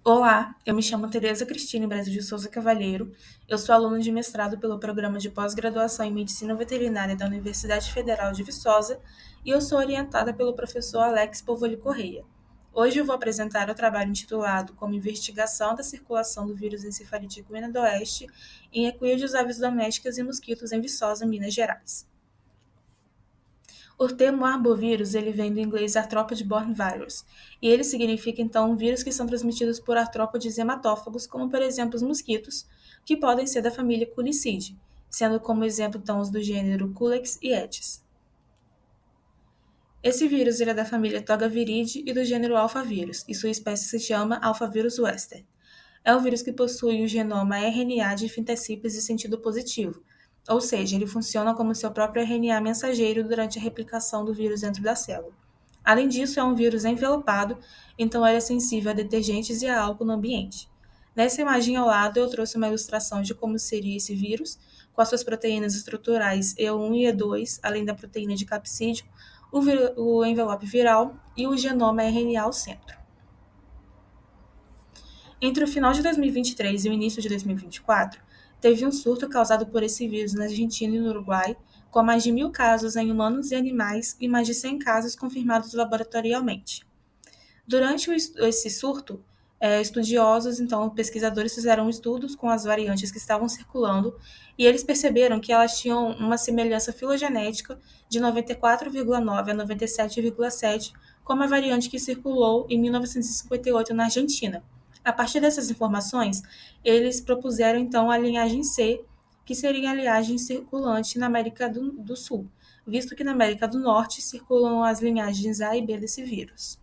Olá, eu me chamo Tereza Cristine Brasil de Souza Cavalheiro. Eu sou aluna de mestrado pelo Programa de Pós-Graduação em Medicina Veterinária da Universidade Federal de Viçosa e eu sou orientada pelo professor Alex Povoli Correia. Hoje eu vou apresentar o trabalho intitulado Como Investigação da Circulação do Vírus Encefalítico Oeste em equídeos, aves domésticas e mosquitos em Viçosa, Minas Gerais. O termo arbovírus ele vem do inglês Arthropod Borne Virus, e ele significa então vírus que são transmitidos por artrópodes hematófagos, como por exemplo os mosquitos, que podem ser da família Culicidae, sendo como exemplo então os do gênero Culex e Aedes. Esse vírus ele é da família Togaviridae e do gênero Alphavírus, e sua espécie se chama Alphavírus wester. É um vírus que possui o genoma RNA de fintecípedes de sentido positivo, ou seja, ele funciona como seu próprio RNA mensageiro durante a replicação do vírus dentro da célula. Além disso, é um vírus envelopado, então ele é sensível a detergentes e a álcool no ambiente. Nessa imagem ao lado, eu trouxe uma ilustração de como seria esse vírus, com as suas proteínas estruturais E1 e E2, além da proteína de capsídeo, o envelope viral e o genoma RNA ao centro. Entre o final de 2023 e o início de 2024, teve um surto causado por esse vírus na Argentina e no Uruguai, com mais de 1.000 casos em humanos e animais e mais de 100 casos confirmados laboratorialmente. Durante esse surto, estudiosos, então pesquisadores fizeram estudos com as variantes que estavam circulando e eles perceberam que elas tinham uma semelhança filogenética de 94,9 a 97,7 como a variante que circulou em 1958 na Argentina. A partir dessas informações, eles propuseram então a linhagem C, que seria a linhagem circulante na América do Sul, visto que na América do Norte circulam as linhagens A e B desse vírus.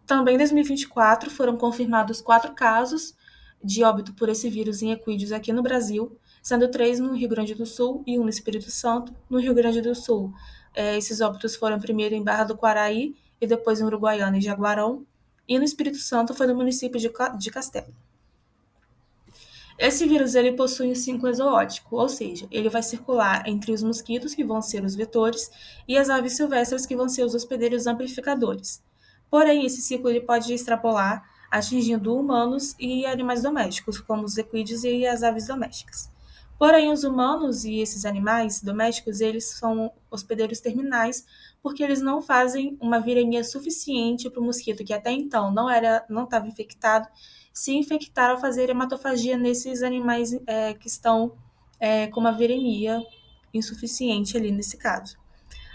Também em 2024 foram confirmados 4 casos de óbito por esse vírus em equídeos aqui no Brasil, sendo 3 no Rio Grande do Sul e 1 no Espírito Santo. No Rio Grande do Sul, esses óbitos foram primeiro em Barra do Quaraí e depois em Uruguaiana e Jaguarão. E no Espírito Santo foi no município de Castelo. Esse vírus ele possui um ciclo exoótico, ou seja, ele vai circular entre os mosquitos, que vão ser os vetores, e as aves silvestres, que vão ser os hospedeiros amplificadores. Porém, esse ciclo ele pode extrapolar, atingindo humanos e animais domésticos, como os equídeos e as aves domésticas. Porém, os humanos e esses animais domésticos, eles são hospedeiros terminais, porque eles não fazem uma viremia suficiente para o mosquito, que até então não estava infectado, se infectar ao fazer hematofagia nesses animais que estão com uma viremia insuficiente ali nesse caso.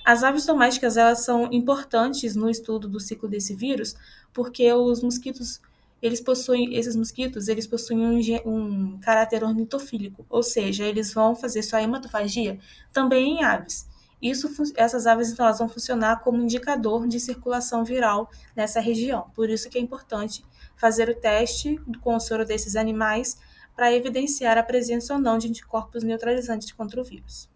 As aves domésticas elas são importantes no estudo do ciclo desse vírus, porque os mosquitos esses mosquitos eles possuem um caráter ornitofílico, ou seja, eles vão fazer sua hematofagia também em aves. Essas aves então, elas vão funcionar como indicador de circulação viral nessa região. Por isso que é importante fazer o teste com o soro desses animais para evidenciar a presença ou não de anticorpos neutralizantes contra o vírus.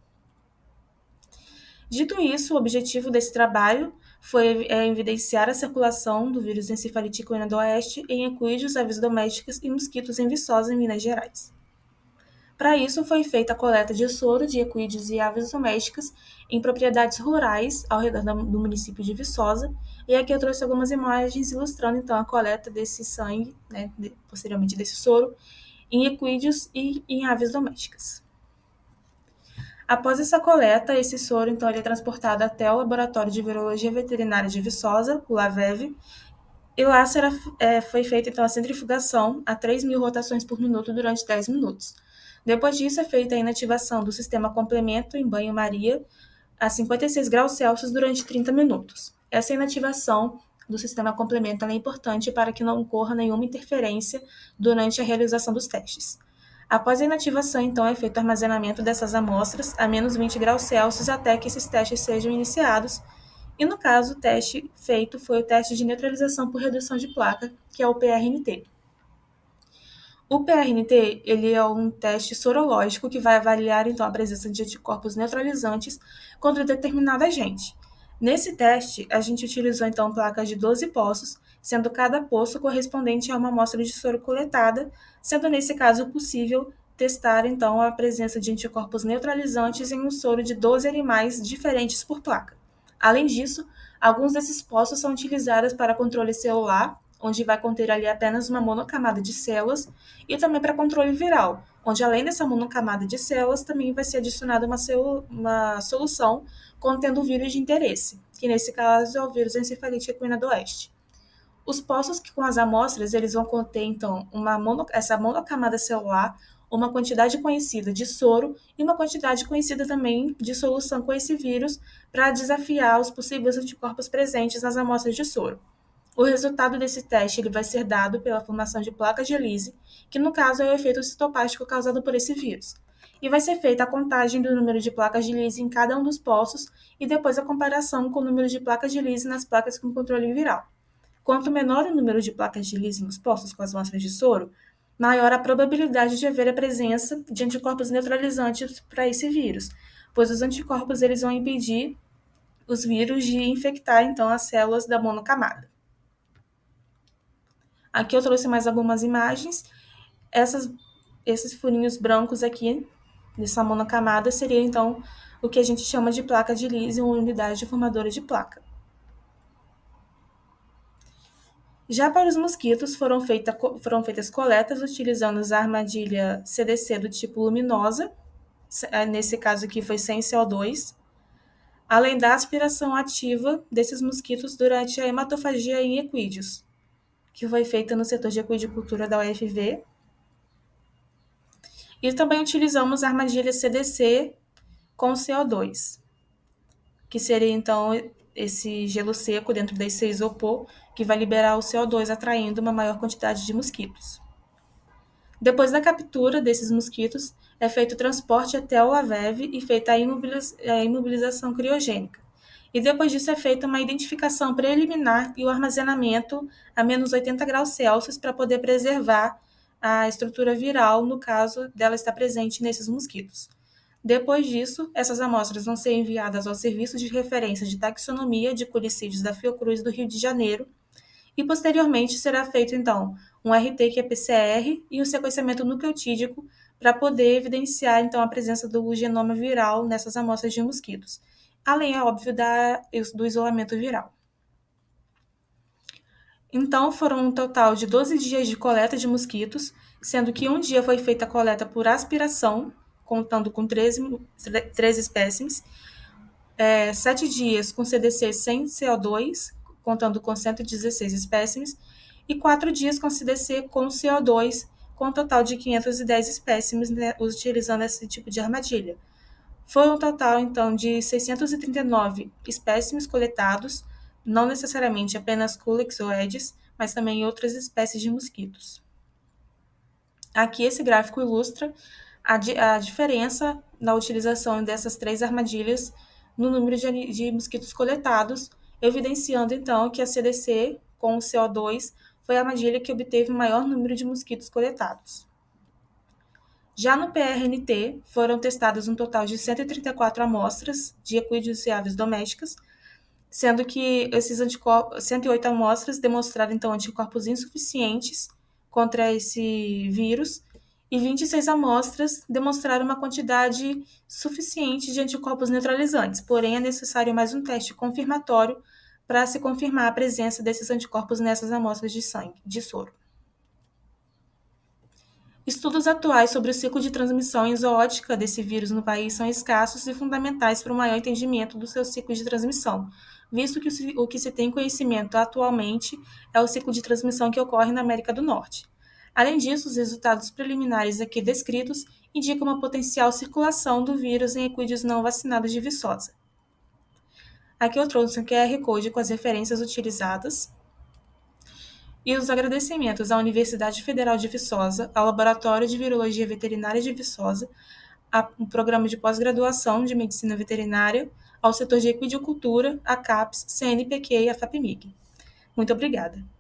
Dito isso, o objetivo desse trabalho foi evidenciar a circulação do vírus encefalítico oeste em equídeos, aves domésticas e mosquitos em Viçosa, em Minas Gerais. Para isso, foi feita a coleta de soro de equídeos e aves domésticas em propriedades rurais ao redor do município de Viçosa, e aqui eu trouxe algumas imagens ilustrando então a coleta desse sangue, posteriormente desse soro, em equídeos e em aves domésticas. Após essa coleta, esse soro então ele é transportado até o Laboratório de Virologia Veterinária de Viçosa, o LAVEV, e lá foi feita então a centrifugação a 3.000 rotações por minuto durante 10 minutos. Depois disso, é feita a inativação do sistema complemento em banho-maria a 56 graus Celsius durante 30 minutos. Essa inativação do sistema complemento é importante para que não ocorra nenhuma interferência durante a realização dos testes. Após a inativação, então, é feito o armazenamento dessas amostras a menos 20 graus Celsius até que esses testes sejam iniciados. E, no caso, o teste feito foi o teste de neutralização por redução de placa, que é o PRNT. O PRNT ele é um teste sorológico que vai avaliar, então, a presença de anticorpos neutralizantes contra determinado agente. Nesse teste, a gente utilizou, então, placas de 12 poços, sendo cada poço correspondente a uma amostra de soro coletada, sendo, nesse caso, possível testar, então, a presença de anticorpos neutralizantes em um soro de 12 animais diferentes por placa. Além disso, alguns desses poços são utilizados para controle celular, onde vai conter ali apenas uma monocamada de células, e também para controle viral, onde além dessa monocamada de células, também vai ser adicionada uma solução contendo o vírus de interesse, que nesse caso é o vírus encefalite equina do oeste. Os poços que com as amostras eles vão conter, então, essa monocamada celular, uma quantidade conhecida de soro e uma quantidade conhecida também de solução com esse vírus para desafiar os possíveis anticorpos presentes nas amostras de soro. O resultado desse teste ele vai ser dado pela formação de placas de Elise, que no caso é o efeito citoplástico causado por esse vírus. E vai ser feita a contagem do número de placas de Elise em cada um dos poços e depois a comparação com o número de placas de Elise nas placas com controle viral. Quanto menor o número de placas de Elise nos poços com as amostras de soro, maior a probabilidade de haver a presença de anticorpos neutralizantes para esse vírus, pois os anticorpos eles vão impedir os vírus de infectar então as células da monocamada. Aqui eu trouxe mais algumas imagens. Esses furinhos brancos aqui, dessa monocamada, seria então o que a gente chama de placa de Elise, uma unidade formadora de placa. Já para os mosquitos, foram feitas coletas utilizando a armadilha CDC do tipo luminosa, nesse caso aqui foi sem CO2, além da aspiração ativa desses mosquitos durante a hematofagia em equídeos, que foi feita no setor de equidicultura da UFV. E também utilizamos a armadilha CDC com CO2, que seria então esse gelo seco dentro desse isopor que vai liberar o CO2, atraindo uma maior quantidade de mosquitos. Depois da captura desses mosquitos, é feito o transporte até o LAVEV e feita a imobilização criogênica. E depois disso é feita uma identificação preliminar e o armazenamento a menos 80 graus Celsius para poder preservar a estrutura viral, no caso dela estar presente nesses mosquitos. Depois disso, essas amostras vão ser enviadas ao Serviço de Referência de Taxonomia de Culicídios da Fiocruz do Rio de Janeiro e, posteriormente, será feito, então, um RT-qPCR e um sequenciamento nucleotídico para poder evidenciar, então, a presença do genoma viral nessas amostras de mosquitos, além, é óbvio, do isolamento viral. Então, foram um total de 12 dias de coleta de mosquitos, sendo que um dia foi feita a coleta por aspiração, contando com 13 espécimes, 7 dias com CDC sem CO2, contando com 116 espécimes, e 4 dias com CDC com CO2, com um total de 510 espécimes, né, utilizando esse tipo de armadilha. Foi um total, então, de 639 espécimes coletados, não necessariamente apenas Culex ou Aedes, mas também outras espécies de mosquitos. Aqui esse gráfico ilustra a diferença na utilização dessas 3 armadilhas no número de mosquitos coletados, evidenciando então que a CDC com o CO2 foi a armadilha que obteve o maior número de mosquitos coletados. Já no PRNT, foram testadas um total de 134 amostras de equídeos e aves domésticas, sendo que 108 amostras demonstraram, então, anticorpos insuficientes contra esse vírus, e 26 amostras demonstraram uma quantidade suficiente de anticorpos neutralizantes, porém é necessário mais um teste confirmatório para se confirmar a presença desses anticorpos nessas amostras de sangue, de soro. Estudos atuais sobre o ciclo de transmissão em zoótica desse vírus no país são escassos e fundamentais para o maior entendimento do seu ciclo de transmissão, visto que o que se tem conhecimento atualmente é o ciclo de transmissão que ocorre na América do Norte. Além disso, os resultados preliminares aqui descritos indicam uma potencial circulação do vírus em equídeos não vacinados de Viçosa. Aqui eu trouxe um QR Code com as referências utilizadas e os agradecimentos à Universidade Federal de Viçosa, ao Laboratório de Virologia Veterinária de Viçosa, ao Programa de Pós-Graduação de Medicina Veterinária, ao setor de equidicultura, a CAPES, CNPq e a FAPEMIG. Muito obrigada.